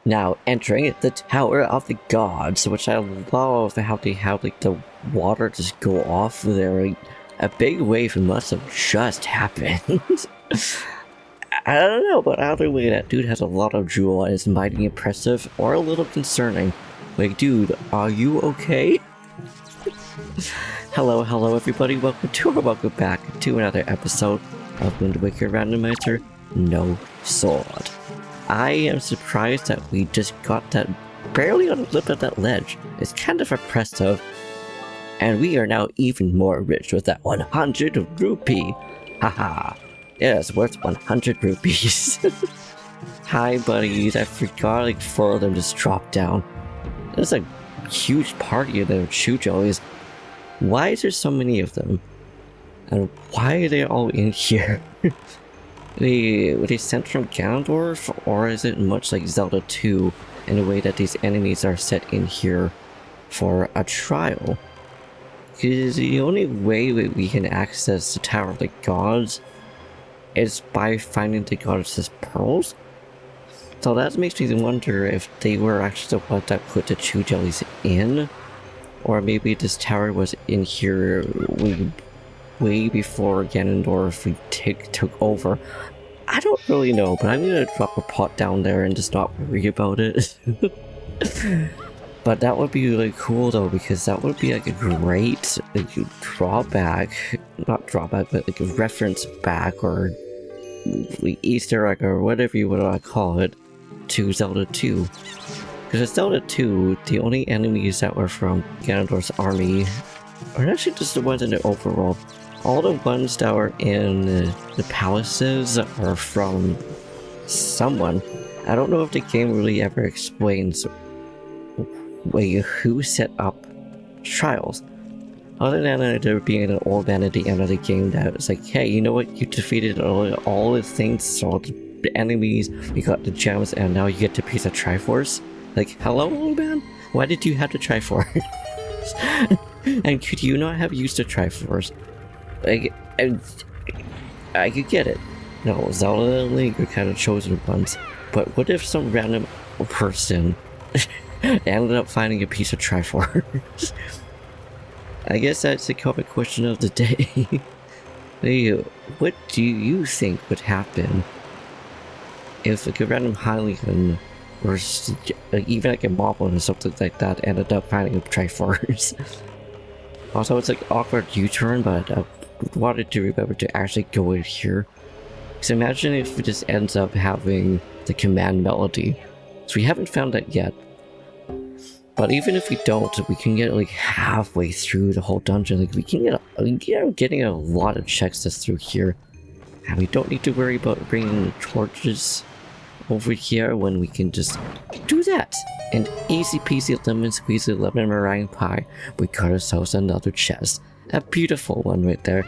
Now entering the Tower of the Gods, which I love how they have like the water just go off there. Like, a big wave must have just happened. I don't know, but either way, that dude has a lot of jewel and is mighty impressive or a little concerning. Like, dude, are you okay? Hello everybody, welcome back to another episode of TheWindWaker Randomizer, No Sword. I am surprised that we just got that barely on the lip of that ledge. It's kind of impressive. And we are now even more rich with that 100 rupee. Haha. Yeah, it's worth 100 rupees. Hi buddies, I forgot like 4 of them just dropped down. There's a huge party of their chuchus. Why is there so many of them? And why are they all in here? Were they sent from Ganondorf, or is it much like Zelda 2 in a way that these enemies are set in here for a trial? Because the only way we can access the Tower of the Gods is by finding the goddess's pearls. So that makes me wonder if they were actually the ones that put the Chew Jellies in, or maybe this tower was in here way before Ganondorf took over. I don't really know, but I'm gonna drop a pot down there and just not worry about it. But that would be really cool though, because that would be like a great drawback, not drawback, but like a reference back or Easter egg or whatever you would want to call it to Zelda 2. Because in Zelda 2, the only enemies that were from Ganondorf's army are actually just the ones in the overworld. All the ones that were in the palaces are from someone. I don't know if the game really ever explains who set up trials. Other than there being an old man at the end of the game that was like, hey, you know what, you defeated all the things, all the enemies, you got the gems, and now you get to piece of Triforce. Like, hello, old man? Why did you have the Triforce? And could you not have used the Triforce? Like, I could get it. No, Zelda and Link are kind of chosen ones. But what if some random person ended up finding a piece of Triforce? I guess that's the common question of the day. Hey, what do you think would happen if like a random Hylian or even like a Moblin or something like that ended up finding a Triforce? Also, it's like awkward U-turn, but I wanted to remember to actually go in here. Because imagine if it just ends up having the command melody. So we haven't found that yet. But even if we don't, we can get like halfway through the whole dungeon. Like we can get getting a lot of checks just through here. And we don't need to worry about bringing the torches over here when we can just do that. And easy peasy lemon squeezy lemon meringue pie, we got ourselves another chest. A beautiful one right there.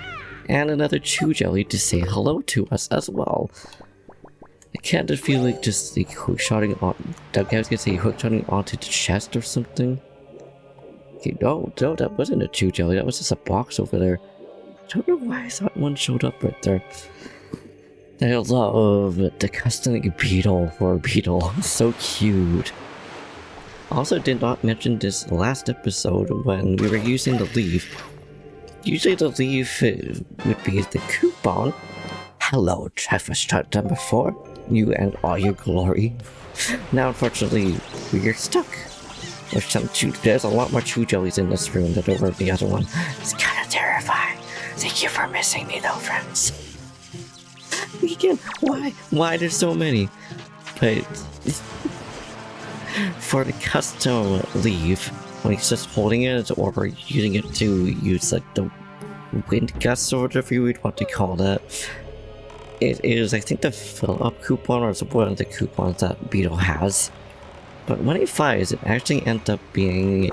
And another chew jelly to say hello to us as well. I can't feel like just like hookshotting on. I was gonna say hookshotting onto the chest or something. Okay, no, that wasn't a chew jelly, that was just a box over there. I don't know why I thought one showed up right there. I love the custom beetle for a beetle. So cute. Also did not mention this last episode when we were using the leaf. Usually the leaf would be the coupon. Hello, Triforce number 4. You and all your glory. Now unfortunately, we're stuck. There's a lot more chew jellies in this room than over the other one. It's kinda terrifying. Thank you for missing me though, friends. Weekend, why there's so many? But for the custom leaf, when he's just holding it or using it to use like the wind gust or whatever you would want to call that, it is, I think, the fill-up coupon, or it's one of the coupons that Beetle has. But when it fires, it actually ends up being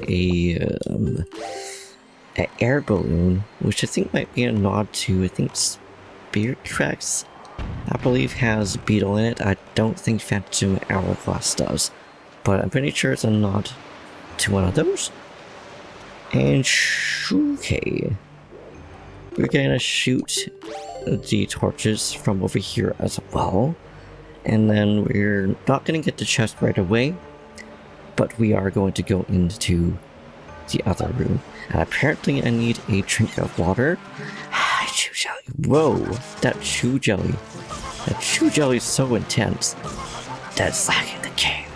an air balloon, which I think might be a nod to, I think, Spirit Tracks, I believe, has Beetle in it. I don't think Phantom Hourglass does, but I'm pretty sure it's a nod to one of those. And okay, we're gonna shoot the torches from over here as well. And then we're not going to get the chest right away, but we are going to go into the other room. And apparently I need a drink of water. Chew jelly. Whoa, that chew jelly. That chew jelly is so intense. That's like the game.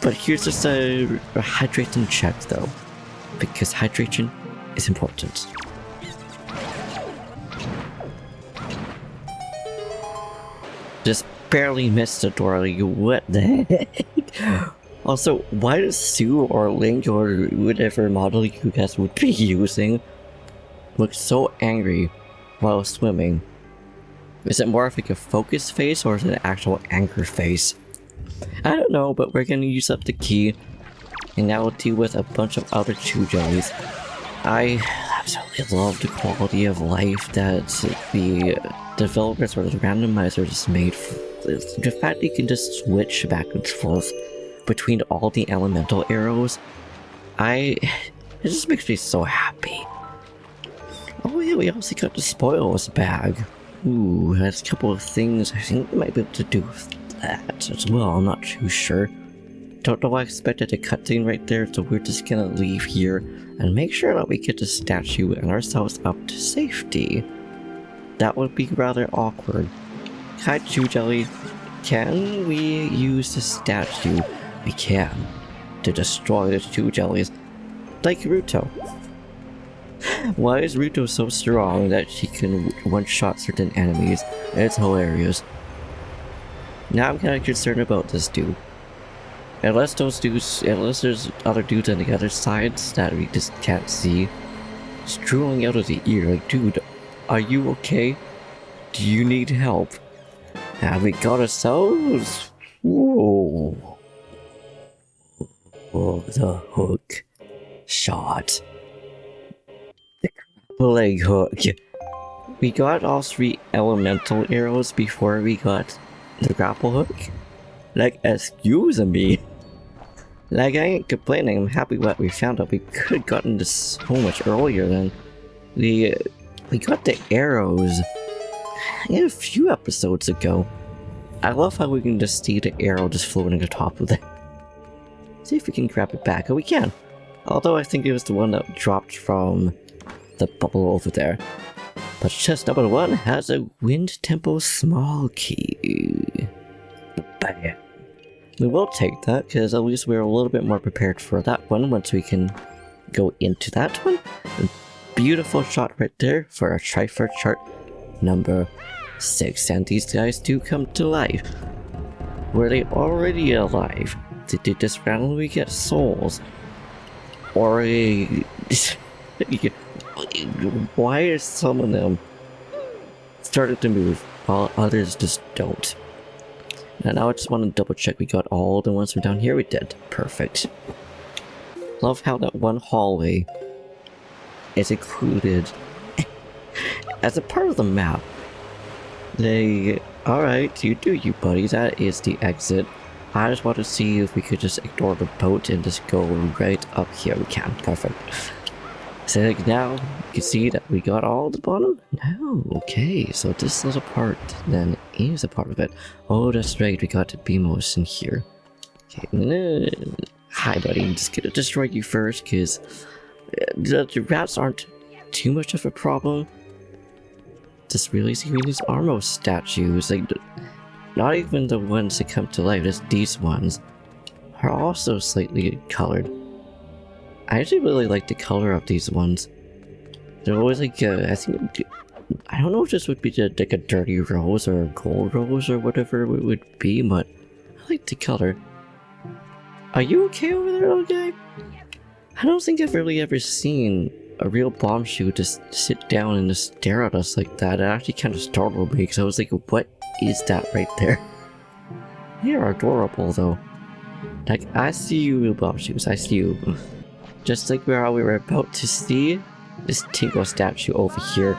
But here's just a hydration check though, because hydration is important. Just barely missed the door, like what the heck? Also, why does Sue or Link or whatever model you guys would be using look so angry while swimming? Is it more of like a focus face or is it an actual anger face? I don't know, but we're gonna use up the key, and now we'll deal with a bunch of other chew jellies. I absolutely love the quality of life that the developers or the randomizers made. The fact that you can just switch back and forth between all the elemental arrows, it just makes me so happy. Oh yeah, we also got the spoils bag. Ooh, that's a couple of things I think we might be able to do with that as well. I'm not too sure. Don't know why I expected a cutscene right there, so we're just gonna leave here and make sure that we get the statue and ourselves up to safety. That would be rather awkward. Hi, Chew Jelly. Can we use the statue? We can. To destroy the Chew Jellies. Like Ruto. Why is Ruto so strong that she can one-shot certain enemies? It's hilarious. Now I'm kinda concerned about this dude. Unless there's other dudes on the other sides that we just can't see. It's drooling out of the ear, like, dude, are you okay? Do you need help? Have we got ourselves? Whoa. Oh, the hook shot. The leg hook. We got all 3 elemental arrows before we got the grapple hook? Like, excuse me. Like, I ain't complaining, I'm happy what we found out. We could have gotten this so much earlier than we got the arrows a few episodes ago. I love how we can just see the arrow just floating on top of it. See if we can grab it back. Oh, we can. Although I think it was the one that dropped from the bubble over there. But chest number 1 has a Wind Temple small key. Bam. We will take that, because at least we're a little bit more prepared for that one once we can go into that one. A beautiful shot right there for a Trifer chart number 6. And these guys do come to life. Were they already alive? Did they just randomly get souls? Or why are some of them started to move while others just don't? And now I just want to double check we got all the ones from down here. We did. Perfect. Love how that one hallway is included as a part of the map. Alright, you do you, buddy. That is the exit. I just want to see if we could just ignore the boat and just go right up here. We can. Perfect. So like now, you can see that we got all the bottom? No, okay, so this little part then is a part of it. Oh, that's right, we got the Beamos in here. Okay, hi buddy, I'm just gonna destroy you first, because the rats aren't too much of a problem. Just really seeing these Armo statues, like, not even the ones that come to life, just these ones, are also slightly colored. I actually really like the color of these ones. They're always like, I don't know if this would be like a dirty rose or a gold rose or whatever it would be, but I like the color. Are you okay over there, little guy? I don't think I've really ever seen a real bombshoe just sit down and just stare at us like that. It actually kind of startled me because I was like, what is that right there? They are adorable though. Like, I see you, real bombshoes, I see you. Just like we were about to see this Tinkle statue over here.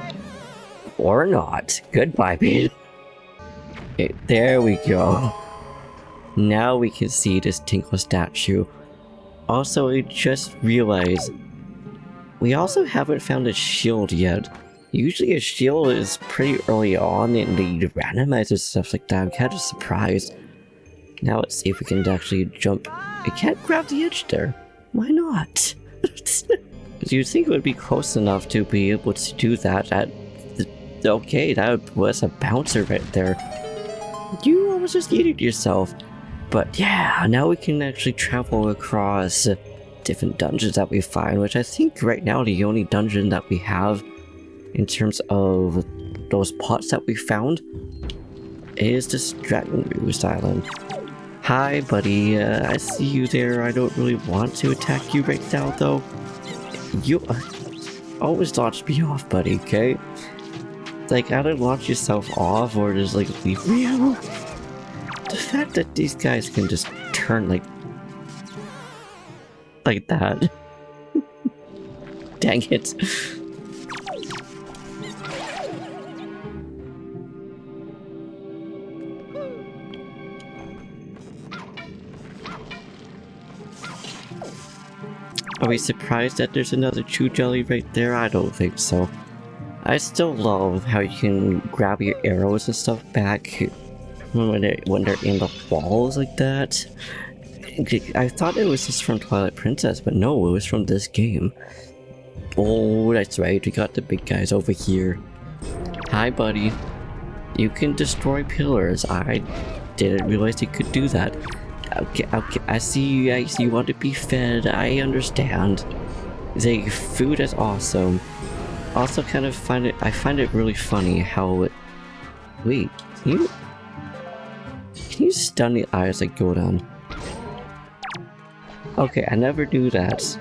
Or not. Goodbye, babe. Okay, there we go. Now we can see this Tinkle statue. Also, I just realized we also haven't found a shield yet. Usually a shield is pretty early on in the randomizer stuff like that. I'm kind of surprised. Now let's see if we can actually jump. I can't grab the edge there. Why not? You'd think it would be close enough to be able to do that at okay, that was a bouncer right there. You almost just yeeted yourself. But yeah, now we can actually travel across different dungeons that we find, which I think right now the only dungeon that we have in terms of those pots that we found is this Dragon Roost Island. Hi buddy, I see you there. I don't really want to attack you right now though. You always launch me off, buddy, okay? Like, either launch yourself off or just like leave me alone. The fact that these guys can just turn like that. Dang it. Are we surprised that there's another chew jelly right there? I don't think so. I still love how you can grab your arrows and stuff back when they're in the walls like that. I thought it was just from Twilight Princess, but no, it was from this game. Oh, that's right, we got the big guys over here. Hi buddy. You can destroy pillars. I didn't realize you could do that. Okay, I see you want to be fed, I understand. The food is awesome. Also kind of find it really funny how it... Wait, can you stun the eyes that go down? Okay, I never knew that.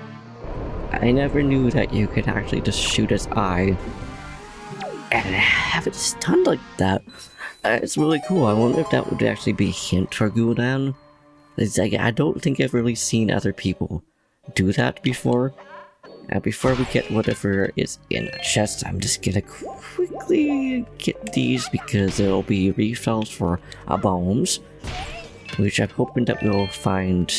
I never knew that you could actually just shoot his eye and have it stunned like that. It's really cool. I wonder if that would actually be a hint for Gul'dan. It's like, I don't think I've really seen other people do that before. And before we get whatever is in the chest, I'm just gonna quickly get these because it'll be refills for bombs, which I'm hoping that we'll find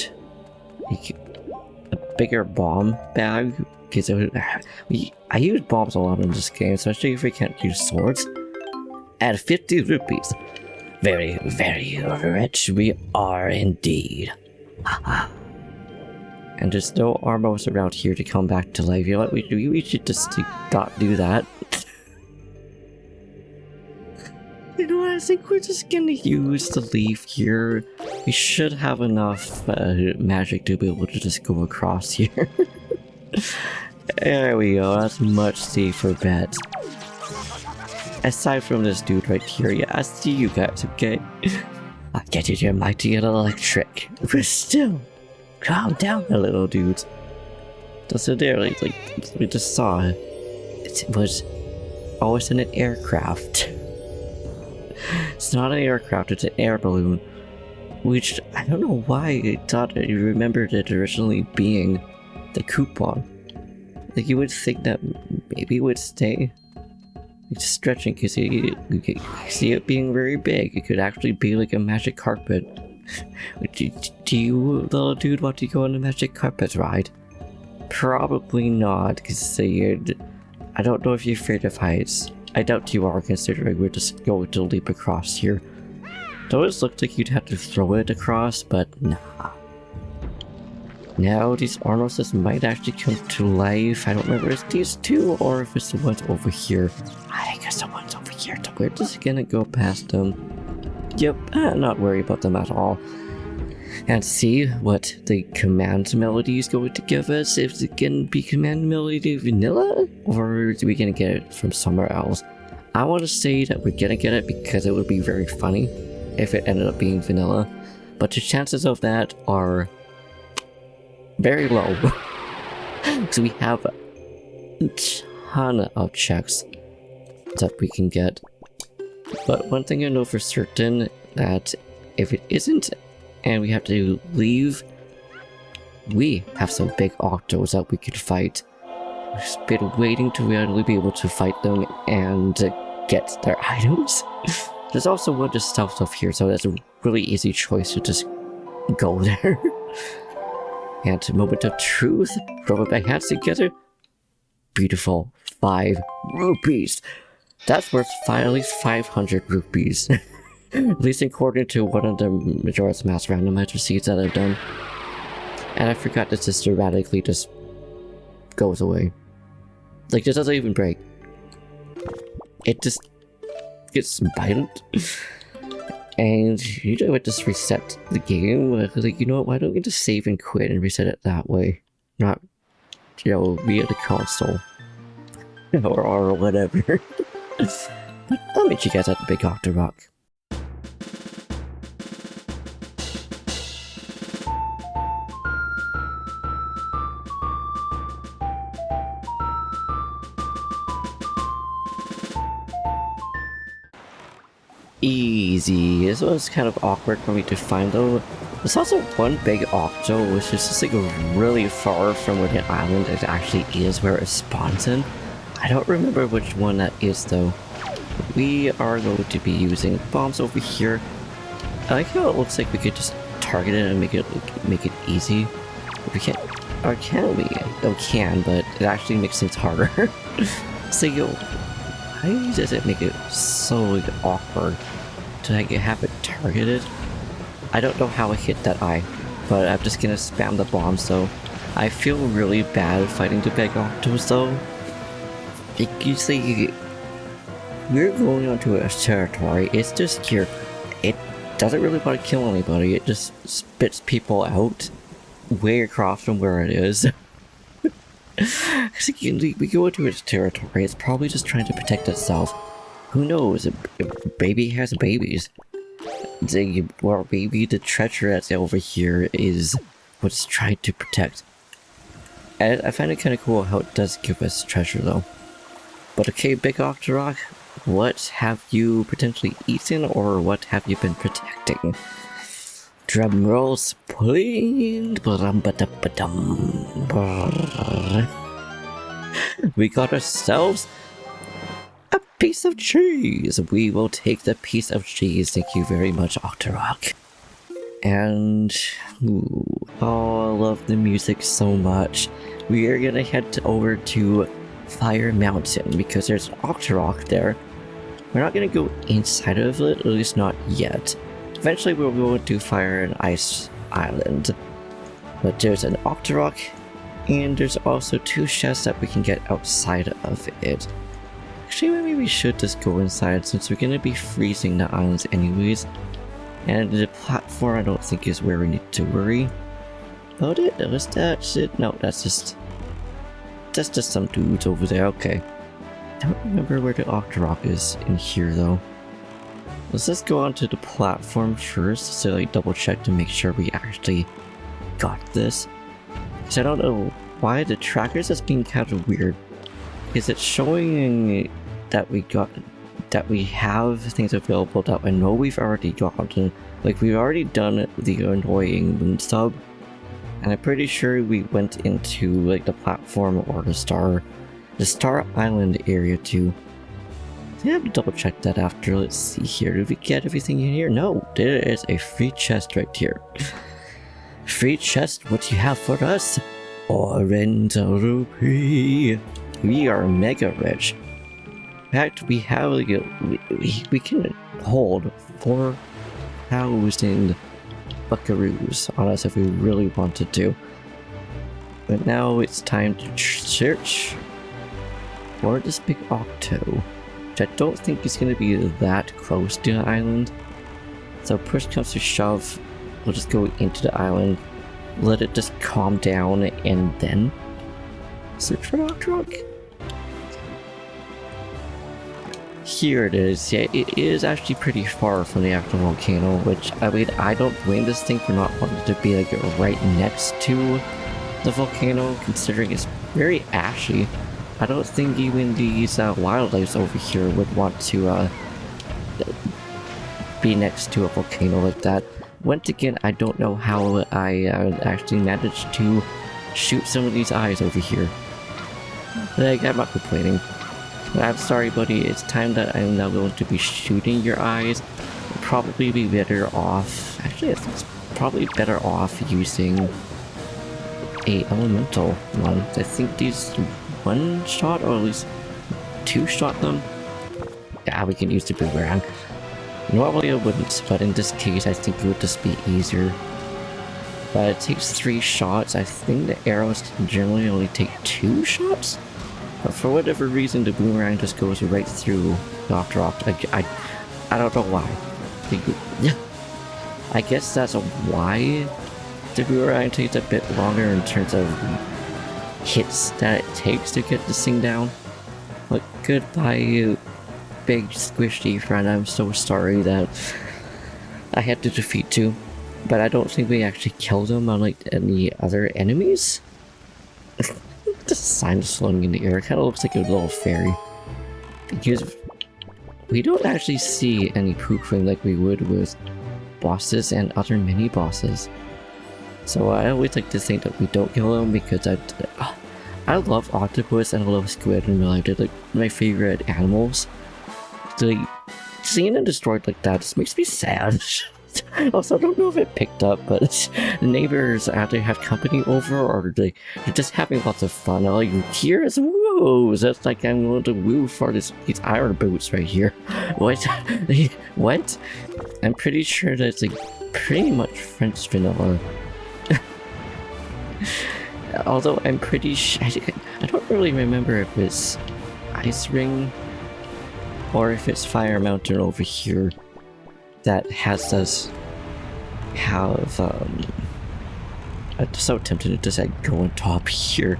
a bigger bomb bag, because I use bombs a lot in this game, especially if we can't use swords. At 50 rupees. Very, very rich we are indeed. And there's no armors around here to come back to life. You know what we should just not do that. You know what, I think we're just gonna use the leaf here. We should have enough magic to be able to just go across here. There we go, that's much safer bet. Aside from this dude right here, yeah, I see you guys, okay? I get it, you're mighty and electric, but still, calm down a little, dudes. So there, like we just saw, it was always in an aircraft. It's not an aircraft, it's an air balloon. Which, I don't know why I thought you remembered it originally being the coupon. Like, you would think that maybe it would stay. It's stretching because you could see it being very big. It could actually be like a magic carpet. Do you, little dude, want to go on a magic carpet ride? Probably not, because I don't know if you're afraid of heights. I doubt you are, considering we're just going to leap across here. Though it looks like you'd have to throw it across, but nah. Now these armors might actually come to life. I don't remember if it's these two or if it's the ones over here. I think it's the ones over here, so we're just gonna go past them. Yep, I'm not worried about them at all. And see what the command melody is going to give us. If it can be command melody vanilla, or are we gonna get it from somewhere else? I want to say that we're gonna get it because it would be very funny if it ended up being vanilla, but the chances of that are very low. So we have a ton of checks that we can get. But one thing I know for certain, that if it isn't and we have to leave, we have some big octos that we could fight. We've just been waiting to really be able to fight them and get their items. There's also one just stealth stuff here, so that's a really easy choice to just go there. And moment of truth, rub my hands together. Beautiful. 5 rupees. That's worth at least 500 rupees. At least according to one of the Majora's Mask randomizer seeds that I've done. And I forgot this just erratically just goes away. Like, this doesn't even break. It just gets violent. And usually I would just reset the game. Like, you know what, why don't we just save and quit and reset it that way? Not, you know, via the console. or whatever. But I'll meet you guys at the big octorok. Easy. This was kind of awkward for me to find though. There's also one big octo, which is just like really far from where the island it actually is, where it spawns in. I don't remember which one that is though. We are going to be using bombs over here. I like how it looks like we could just target it and make it easy. We can't, or can we? Oh, can, but it actually makes things harder. So yo, why does it make it so like, awkward to like, have it targeted? I don't know how I hit that eye, but I'm just gonna spam the bombs though. I feel really bad fighting the big octos though. Like, you see, we're going onto a territory, it's just here. It doesn't really want to kill anybody, it just spits people out way across from where it is. We go into its territory, it's probably just trying to protect itself. Who knows, a baby has babies. Well, maybe the treasure that's over here is what it's trying to protect. And I find it kind of cool how it does give us treasure though. But okay, Big Octorok, what have you potentially eaten or what have you been protecting? Drum rolls, please. We got ourselves a piece of cheese. We will take the piece of cheese. Thank you very much, Octorok. And ooh, oh, I love the music so much. We are gonna head over to Fire Mountain because there's an Octorok there. We're not gonna go inside of it, at least not yet. Eventually we'll go to Fire and Ice Island. But there's an Octorok, and there's also 2 chests that we can get outside of it. Actually, maybe we should just go inside since we're gonna be freezing the islands anyways. And the platform I don't think is where we need to worry about it. Was that it? No, that's just some dudes over there. Okay. I don't remember where the Octorok is in here though. Let's just go onto the platform first, so like double check to make sure we actually got this. So I don't know why the tracker's just being kind of weird. Is it showing that we have things available that I know we've already gotten? Like we've already done the annoying moon sub, and I'm pretty sure we went into like the platform or the Star Island area too. I have to double check that after. Let's see here. Did we get everything in here? No, there is a free chest right here. Free chest, what do you have for us? Orange rupee. We are mega rich. In fact, we have like we can hold 4,000 buckaroos on us if we really wanted to. But now it's time to search for this big octo, which I don't think is going to be that close to the island. So push comes to shove, we'll just go into the island, let it just calm down, and then search for Octorok. Here it is. Yeah, it is actually pretty far from the actual volcano, which, I mean, I don't blame this thing for not wanting to be like right next to the volcano, considering it's very ashy. I don't think even these wildlife over here would want to be next to a volcano like that. Once again, I don't know how I actually managed to shoot some of these eyes over here. Like, I'm not complaining. I'm sorry, buddy, it's time that I'm now going to be shooting your eyes. I'll probably be better off... Actually, I think it's probably better off using a elemental one. I think these one-shot, or at least two-shot them. Yeah, we can use the boomerang. Normally I wouldn't, but in this case I think it would just be easier. But it takes 3 shots. I think the arrows generally only take 2 shots? But for whatever reason the boomerang just goes right through the octorok. I don't know why. I guess that's why the boomerang takes a bit longer in terms of hits that it takes to get this thing down. But goodbye, you big squishy friend. I'm so sorry that I had to defeat you. But I don't think we actually killed him unlike any other enemies. The sign is floating in the air. It kind of looks like a little fairy. Because we don't actually see any pooping like we would with bosses and other mini bosses. So I always like to think that we don't kill them because I love octopus and I love squid in real life. They're like my favorite animals. So, like, seeing them destroyed like that just makes me sad. Also, I don't know if it picked up, but the neighbors either have company over or they're just having lots of fun. All you hear is woos. That's like I'm going to woo for these iron boots right here. What? What? I'm pretty sure that's like pretty much French vanilla. Although I'm pretty sure I don't really remember if it's Ice Ring or if it's Fire Mountain over here that has us have I'm so tempted to just like go on top here.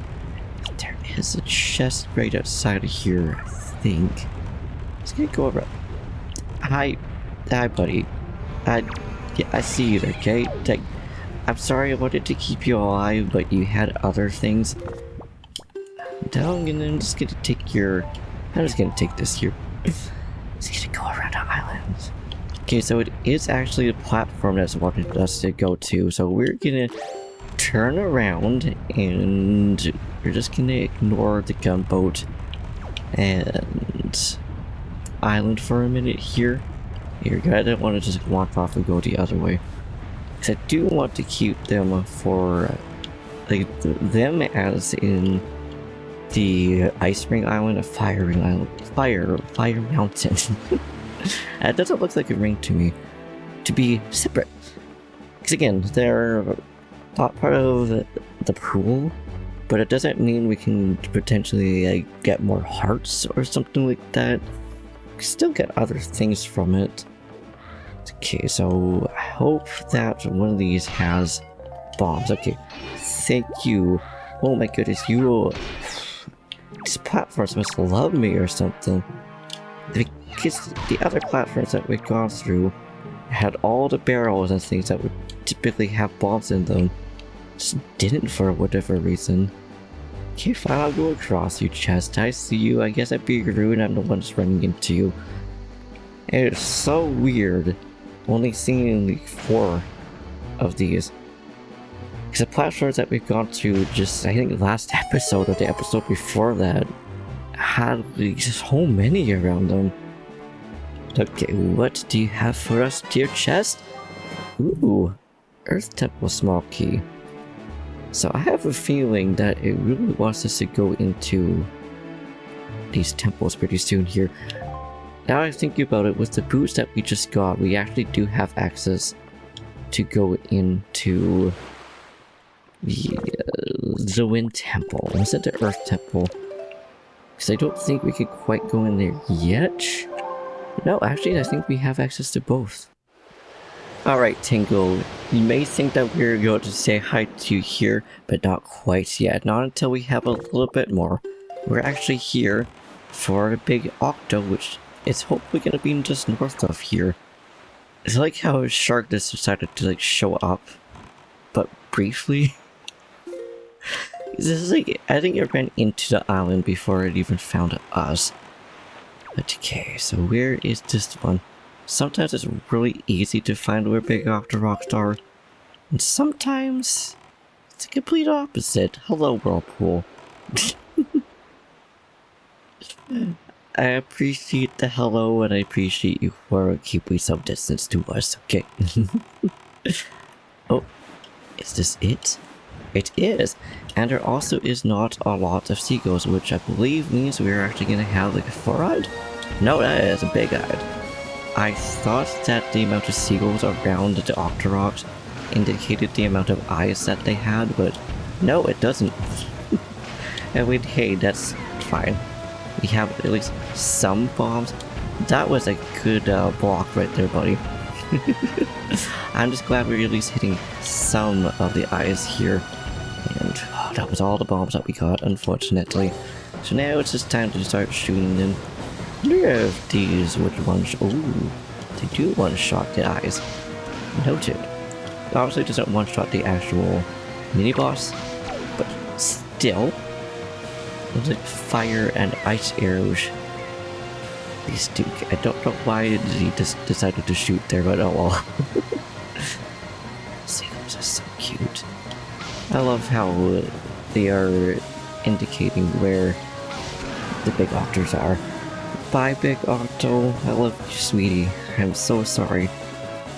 There is a chest right outside of here, I think. It's gonna go around. Hi buddy. Yeah, I see you there, okay? I'm sorry I wanted to keep you alive, but you had other things. I'm just gonna take your... I'm just gonna take this here. It's gonna go around the island. Okay, so it is actually a platform that's wanted us to go to, so we're gonna turn around and we're just gonna ignore the gunboat and island for a minute here. Here, I don't want to just walk off and go the other way. Because I do want to keep them for, like, them as in the Ice Ring Island, a Fire Ring Island, Fire Mountain. It doesn't look like a ring to me. To be separate. Because again, they're not part of the pool, but it doesn't mean we can potentially like, get more hearts or something like that. We still get other things from it. Okay, so I hope that one of these has bombs. Okay, thank you. Oh my goodness, you... These platforms must love me or something. Because the other platforms that we've gone through had all the barrels and things that would typically have bombs in them. Just didn't for whatever reason. Okay, fine, I'll go across you, chest. I see you. I guess I'd be rude. I'm the one that's running into you. And it's so weird only seeing like 4 of these. Because the platforms that we've gone to just, I think last episode or the episode before that had like, so many around them. Okay, what do you have for us, dear chest? Ooh, Earth Temple small key. So I have a feeling that it really wants us to go into these temples pretty soon here. Now I think about it, with the boots that we just got, we actually do have access to go into the Wind Temple. Was it the Earth Temple? Because I don't think we could quite go in there yet. No, actually I think we have access to both. Alright, Tingle, you may think that we're going to say hi to you here, but not quite yet. Not until we have a little bit more. We're actually here for a big octo, which is hopefully going to be just north of here. It's like how a shark just decided to like show up, but briefly. This is like, I think it ran into the island before it even found us. But okay, so where is this one? Sometimes it's really easy to find where big octoroks are, and sometimes it's the complete opposite. Hello, Whirlpool. I appreciate the hello, and I appreciate you for keeping some distance to us, okay? Oh, is this it? It is, and there also is not a lot of seagulls, which I believe means we're actually gonna have like a four-eyed? No, that is a big-eyed. I thought that the amount of seagulls around the octoroks indicated the amount of eyes that they had, but no, it doesn't. And we, hey, that's fine. We have at least some bombs. That was a good block right there, buddy. I'm just glad we're at least hitting some of the eyes here. And oh, that was all the bombs that we got, unfortunately. So now it's just time to start shooting them. I wonder if these would ooh, they do one-shot the eyes. Noted. Obviously it doesn't one-shot the actual mini-boss, but still. It's like fire and ice arrows. These two, I don't know why he just decided to shoot there, but oh well. Seagulls are so cute. I love how they are indicating where the big octors are. Bye, big octo. I love you, sweetie. I'm so sorry.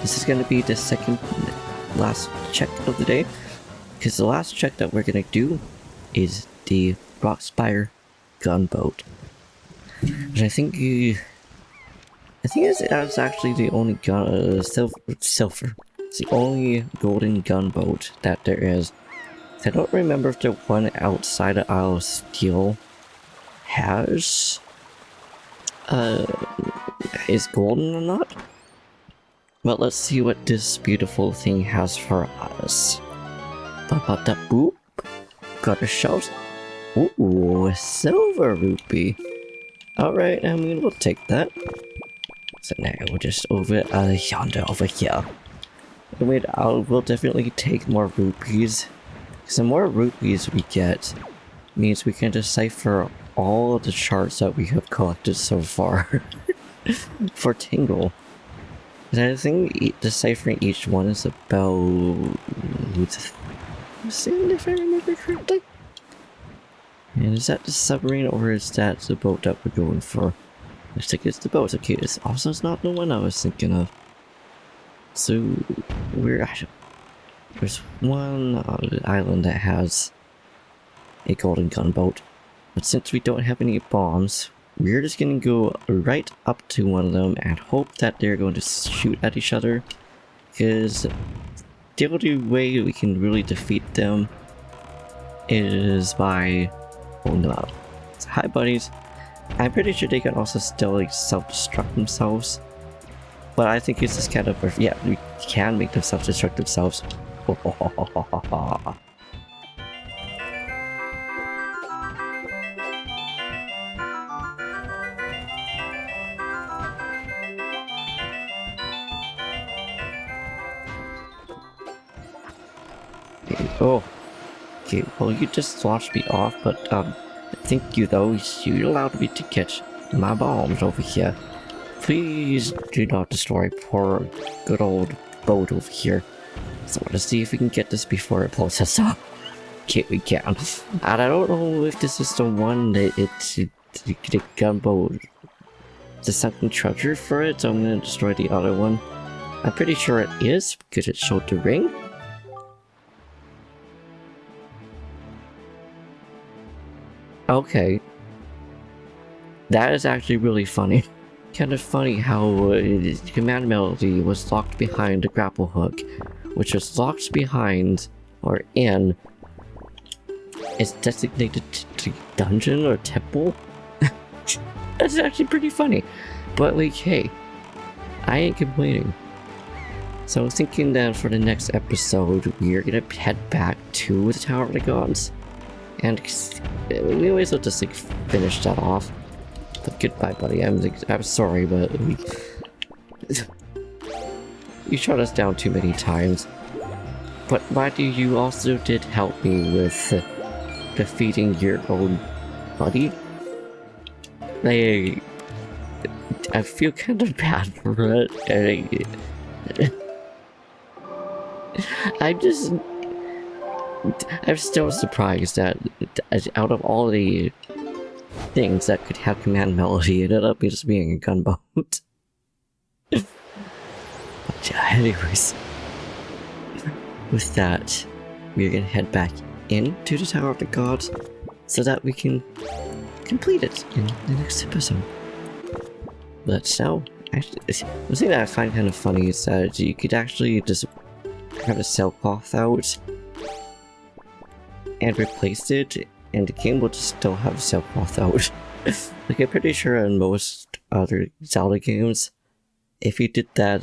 This is gonna be the second last check of the day, because the last check that we're gonna do is the Rockspire gunboat. And I think that's actually the only silver. It's the only golden gunboat that there is. I don't remember if the one outside of Isle of Steel is golden or not. But let's see what this beautiful thing has for us. Ba-ba-da-boop. Got a shout. Ooh, a silver rupee. Alright, I mean, we'll take that. So now we're just over yonder over here. I mean, we'll definitely take more rupees. Because the more rupees we get, means we can decipher all of the charts that we have collected so far. For Tingle. And I think deciphering each one is about... if I remember correctly? And is that the submarine or is that the boat that we're going for? I think it's the boat. Okay, it's also not the one I was thinking of. So, there's one island that has a golden gunboat. But since we don't have any bombs, we're just gonna go right up to one of them and hope that they're going to shoot at each other. Because the only way we can really defeat them is by pulling them out. So, hi buddies. I'm pretty sure they can also still like self-destruct themselves. But I think it's just kind of, yeah, we can make them self-destruct themselves. Oh, okay, well you just launched me off, but thank you though, you allowed me to catch my bombs over here. Please do not destroy poor good old boat over here. So I want to see if we can get this before it blows us up. Okay, we can. And I don't know if this is the one that it's the gunboat, the sunken treasure for it, so I'm gonna destroy the other one. I'm pretty sure it is, because it showed the ring. Okay. That is actually really funny. Kind of funny how the command melody was locked behind the grapple hook, which was locked behind, or in, is designated to dungeon or temple. That's actually pretty funny. But like, hey, I ain't complaining. So I was thinking that for the next episode, we're gonna head back to the Tower of the Gods. And we always have to just like finish that off. But goodbye, buddy. I'm sorry, but you shot us down too many times. But buddy, you also did help me with defeating your own buddy. I feel kind of bad for it. I'm still surprised that out of all the things that could have command melody, it ended up just being a gunboat. But yeah, anyways, with that, we're gonna head back into the Tower of the Gods so that we can complete it in the next episode. But now, actually, one thing that I find kind of funny is that you could actually just have a sailcloth out and replace it, and the game will just still have a sailcloth out. Like, I'm pretty sure in most other Zelda games, if you did that,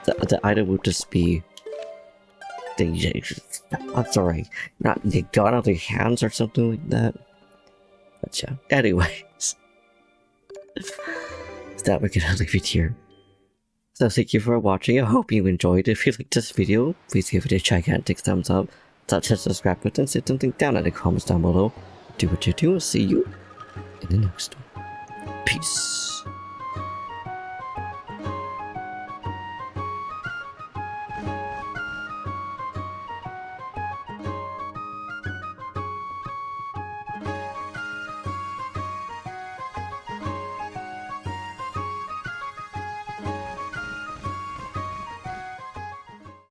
the item would just be I'm sorry, not they got out their hands or something like that. But yeah, anyways, that we're gonna leave it here. So thank you for watching. I hope you enjoyed. If you liked this video, please give it a gigantic thumbs up. Touch the subscribe button, say something down in the comments down below. Do what you do, and see you in the next one. Peace.